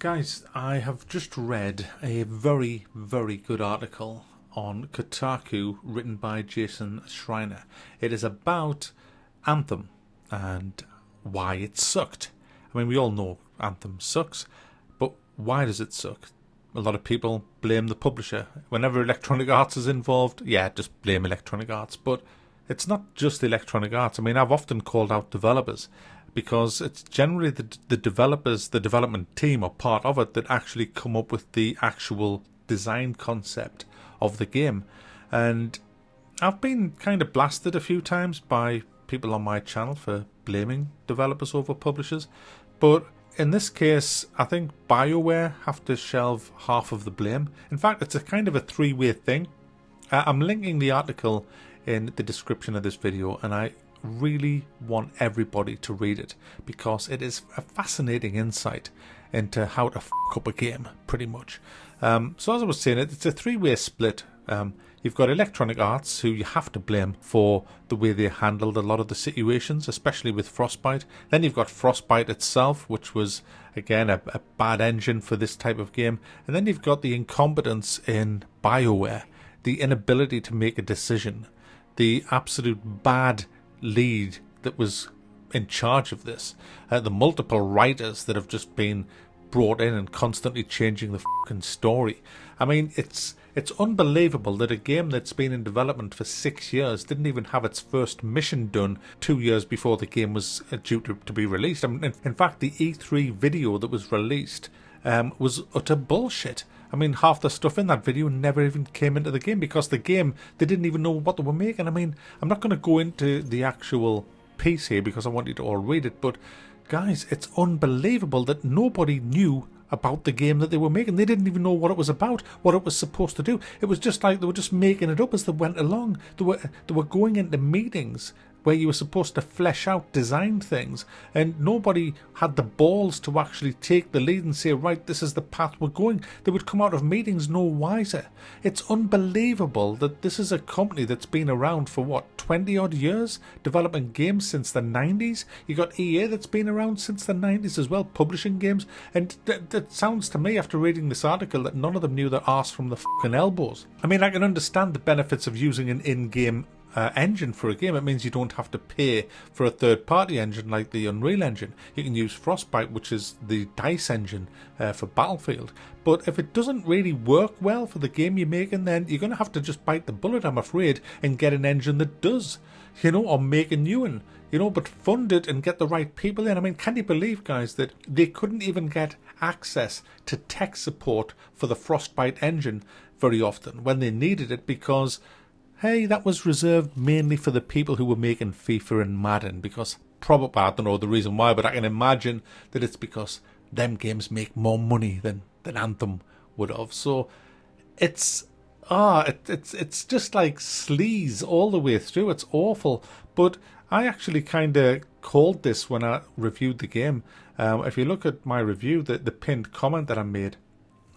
Guys, I have just read a very, very good article on Kotaku written by Jason Schreiner. It is about Anthem and why it sucked. I mean, we all know Anthem sucks, but why does it suck? A lot of people blame the publisher. Whenever Electronic Arts is involved, yeah, just blame Electronic Arts. But it's not just Electronic Arts. I mean, I've often called out developers because it's generally the developers, the development team or part of it that actually come up with the actual design concept of the game. And I've been kind of blasted a few times by people on my channel for blaming developers over publishers. But in this case, I think BioWare have to shelve half of the blame. In fact, it's a kind of a three-way thing. I'm linking the article in the description of this video, and I really want everybody to read it because it is a fascinating insight into how to f*** up a game, pretty much. So as I was saying, it's a three-way split. You've got Electronic Arts, who you have to blame for the way they handled a lot of the situations, especially with Frostbite. Then you've got Frostbite itself, which was, again, a bad engine for this type of game. And then you've got the incompetence in BioWare, the inability to make a decision, the absolute bad lead that was in charge of this, the multiple writers that have just been brought in and constantly changing the fucking story. I mean, it's unbelievable that a game that's been in development for 6 years didn't even have its first mission done 2 years before the game was due to be released. I mean, in fact, the E3 video that was released was utter bullshit. I mean, half the stuff in that video never even came into the game because the game, they didn't even know what they were making. I mean, I'm not going to go into the actual piece here because I want you to all read it, but guys, it's unbelievable that nobody knew about the game that they were making. They didn't even know what it was about, what it was supposed to do. It was just like they were just making it up as they went along. They were going into meetings where you were supposed to flesh out design things, and nobody had the balls to actually take the lead and say, right, this is the path we're going. They would come out of meetings no wiser. It's unbelievable that this is a company that's been around for what, 20 odd years, developing games since the 90s. You got EA that's been around since the 90s as well, publishing games, and that sounds to me, after reading this article, that none of them knew their arse from the fucking elbows. I mean, I can understand the benefits of using an in-game engine for a game. It means you don't have to pay for a third-party engine like the Unreal Engine. You can use Frostbite, which is the DICE engine for Battlefield. But if it doesn't really work well for the game you're making, then you're going to have to just bite the bullet, I'm afraid, and get an engine that does, or make a new one, but fund it and get the right people in. I mean, can you believe, guys, that they couldn't even get access to tech support for the Frostbite engine very often when they needed it because, hey, that was reserved mainly for the people who were making FIFA and Madden, because probably, I don't know the reason why, but I can imagine that it's because them games make more money than Anthem would have. So it's just like sleaze all the way through. It's awful. But I actually kind of called this when I reviewed the game. If you look at my review, the pinned comment that I made,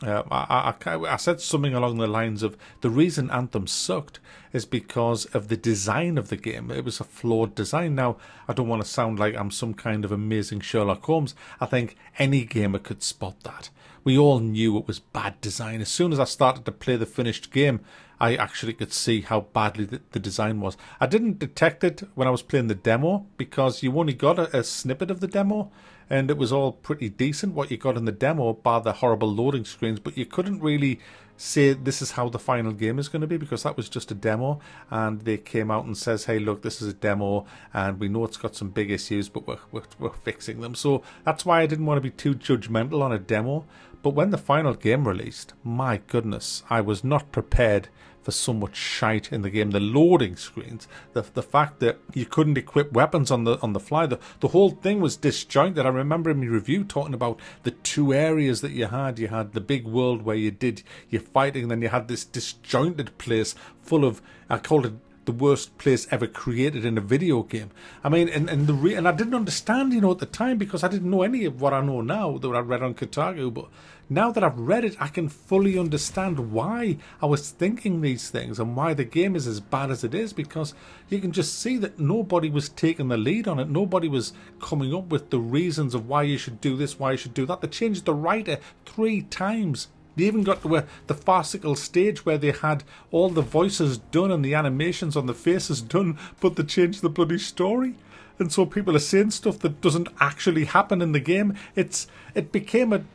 I said something along the lines of the reason Anthem sucked is because of the design of the game. It was a flawed design. Now, I don't want to sound like I'm some kind of amazing Sherlock Holmes. I think any gamer could spot that. We all knew it was bad design. As soon as I started to play the finished game, I actually could see how badly the design was. I didn't detect it when I was playing the demo because you only got a snippet of the demo, and it was all pretty decent what you got in the demo, bar the horrible loading screens, but you couldn't really say this is how the final game is going to be because that was just a demo, and they came out and says, hey, look, this is a demo and we know it's got some big issues, but we're fixing them. So that's why I didn't want to be too judgmental on a demo. But when the final game released, my goodness, I was not prepared for so much shite in the game. The loading screens, the fact that you couldn't equip weapons on the fly, the whole thing was disjointed. I remember in my review talking about the two areas that you had. You had the big world where you did your fighting, and then you had this disjointed place full of, I called it the worst place ever created in a video game. I mean, and I didn't understand, at the time, because I didn't know any of what I know now that I read on Kotaku. But now that I've read it, I can fully understand why I was thinking these things and why the game is as bad as it is, because you can just see that nobody was taking the lead on it. Nobody was coming up with the reasons of why you should do this, why you should do that. They changed the writer 3 times. They even got to the farcical stage where they had all the voices done and the animations on the faces done, but they changed the bloody story. And so people are saying stuff that doesn't actually happen in the game. It became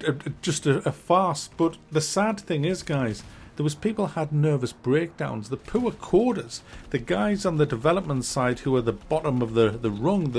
just a farce. But the sad thing is, guys, there was people had nervous breakdowns. The poor coders, the guys on the development side who are the bottom of the rung,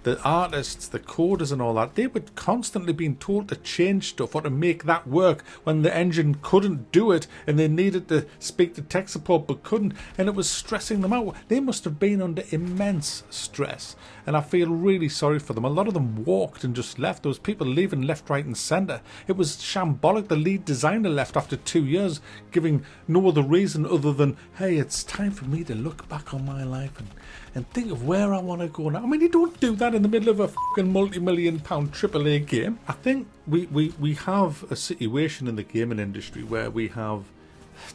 the artists, the coders and all that, they were constantly being told to change stuff or to make that work when the engine couldn't do it, and they needed to speak to tech support but couldn't, and it was stressing them out. They must have been under immense stress, and I feel really sorry for them. A lot of them walked and just left. There was people leaving left, right and centre. It was shambolic. The lead designer left after 2 years, giving no other reason other than, hey, it's time for me to look back on my life and think of where I want to go now. I mean, you don't do that in the middle of a fucking multi-million-pound AAA game. I think we have a situation in the gaming industry where we have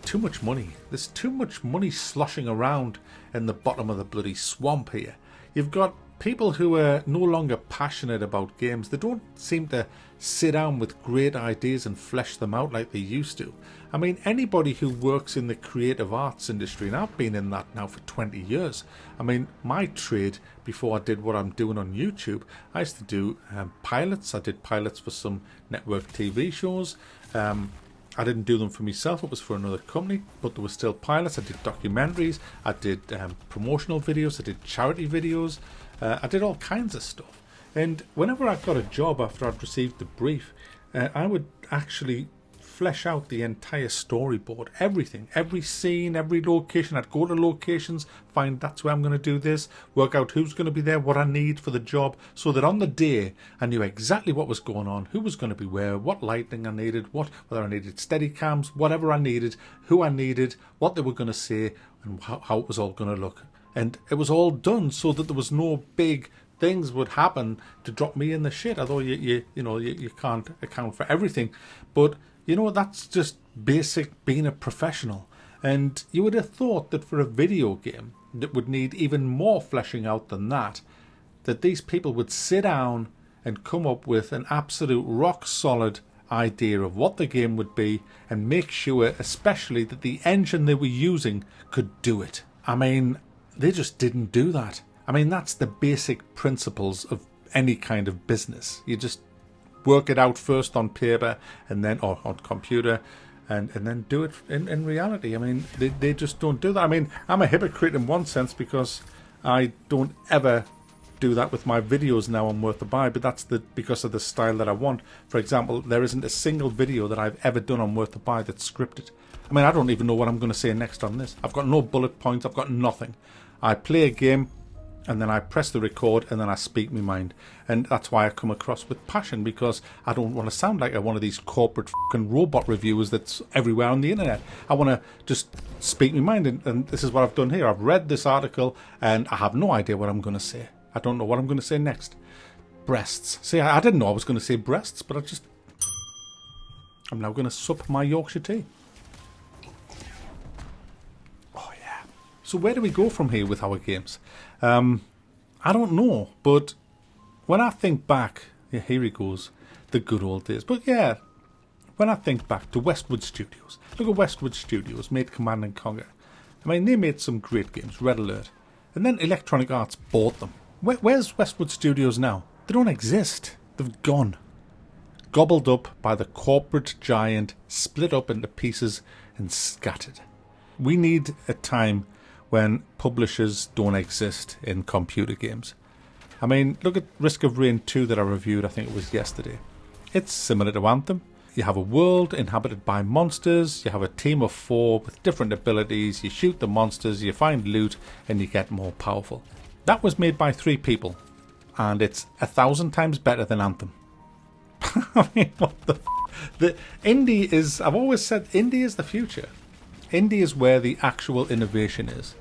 too much money. There's too much money sloshing around in the bottom of the bloody swamp here. You've got people who are no longer passionate about games. They don't seem to sit down with great ideas and flesh them out like they used to. I mean, anybody who works in the creative arts industry, and I've been in that now for 20 years. I mean, my trade, before I did what I'm doing on YouTube, I used to do pilots. I did pilots for some network TV shows. I didn't do them for myself, it was for another company, but there were still pilots. I did documentaries, I did promotional videos, I did charity videos, I did all kinds of stuff. And whenever I got a job after I'd received the brief, I would actually flesh out the entire storyboard, everything, every scene, every location. I'd go to locations, find that's where I'm going to do this, work out who's going to be there, what I need for the job, so that on the day I knew exactly what was going on, who was going to be where, what lighting I needed, whether I needed steady cams, whatever I needed, who I needed, what they were going to say, and how it was all going to look. And it was all done so that there was no big things would happen to drop me in the shit, although you can't account for everything. But that's just basic being a professional. And you would have thought that for a video game that would need even more fleshing out than that these people would sit down and come up with an absolute rock solid idea of what the game would be and make sure especially that the engine they were using could do it. I mean, they just didn't do that. I mean, that's the basic principles of any kind of business. You just work it out first on paper and then or on computer and then do it in reality. I mean, they just don't do that. I mean, I'm a hypocrite in one sense because I don't ever do that with my videos now on Worth the Buy, but that's because of the style that I want. For example, there isn't a single video that I've ever done on Worth the Buy that's scripted. I mean, I don't even know what I'm going to say next on this. I've got no bullet points. I've got nothing. I play a game, and then I press the record, and then I speak my mind. And that's why I come across with passion, because I don't want to sound like one of these corporate fucking robot reviewers that's everywhere on the internet. I want to just speak my mind, and this is what I've done here. I've read this article, and I have no idea what I'm going to say. I don't know what I'm going to say next. Breasts. See, I didn't know I was going to say breasts, but I'm now going to sup my Yorkshire tea. Oh, yeah. So where do we go from here with our games? I don't know, but when I think back, yeah, here he goes, the good old days. But yeah, when I think back to Westwood Studios, look at Westwood Studios, made Command & Conquer. I mean, they made some great games, Red Alert, and then Electronic Arts bought them. Where's Westwood Studios now? They don't exist. They've gone. Gobbled up by the corporate giant, split up into pieces and scattered. We need a time when publishers don't exist in computer games. I mean, look at Risk of Rain 2 that I reviewed, I think it was yesterday. It's similar to Anthem. You have a world inhabited by monsters, you have a team of 4 with different abilities, you shoot the monsters, you find loot, and you get more powerful. That was made by 3 people, and it's 1,000 times better than Anthem. I mean, what the indie is, I've always said indie is the future. Indie is where the actual innovation is.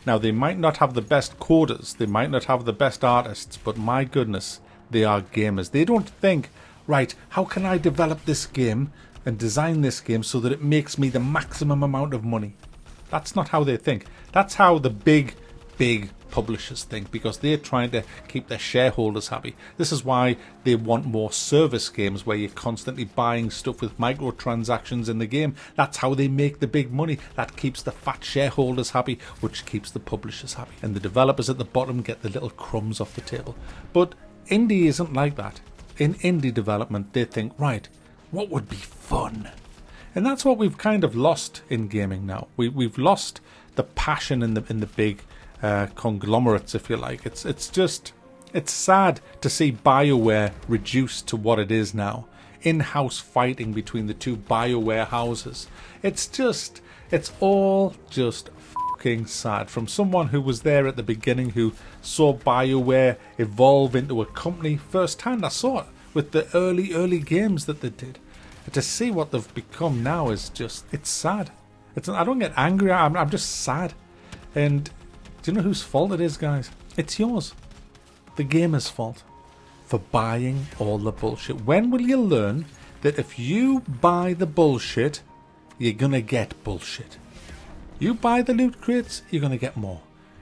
Now, they might not have the best coders, they might not have the best artists, but my goodness, they are gamers. They don't think, right, how can I develop this game and design this game so that it makes me the maximum amount of money? That's not how they think. That's how the big publishers think, because they're trying to keep their shareholders happy. This is why they want more service games where you're constantly buying stuff with microtransactions in the game. That's how they make the big money. That keeps the fat shareholders happy, which keeps the publishers happy. And the developers at the bottom get the little crumbs off the table. But indie isn't like that. In indie development, they think, right, what would be fun? And that's what we've kind of lost in gaming now. We've lost the passion in the big conglomerates, if you like. It's sad to see BioWare reduced to what it is now. In-house fighting between the two BioWare houses. It's all just fucking sad. From someone who was there at the beginning, who saw BioWare evolve into a company firsthand. I saw it with the early games that they did. To see what they've become now is just, it's sad. I don't get angry, I'm just sad. And do you know whose fault it is, guys? It's yours. The gamer's fault. For buying all the bullshit. When will you learn that if you buy the bullshit, you're gonna get bullshit? You buy the loot crates, you're gonna get more.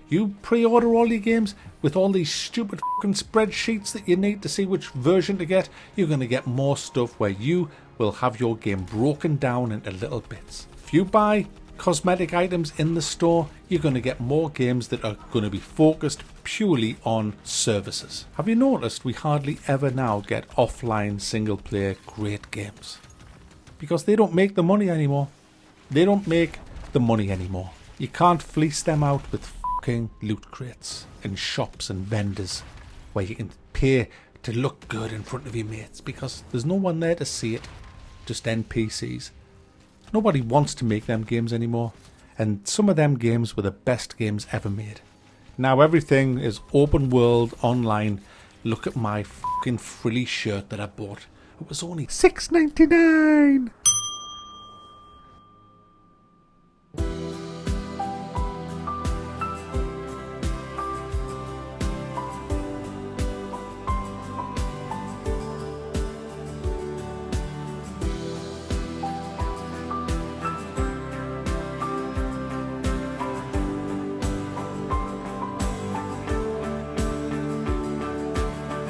You pre-order all your games with all these stupid fucking spreadsheets that you need to see which version to get, you're gonna get more stuff where you will have your game broken down into little bits. If you buy cosmetic items in the store, you're going to get more games that are going to be focused purely on services. Have you noticed we hardly ever now get offline single player great games? Because they don't make the money anymore. They don't make the money anymore. You can't fleece them out with fucking loot crates and shops and vendors where you can pay to look good in front of your mates, because there's no one there to see it. Just NPCs. Nobody wants to make them games anymore, and some of them games were the best games ever made. Now everything is open world, online. Look at my fucking frilly shirt that I bought. It was only $6.99.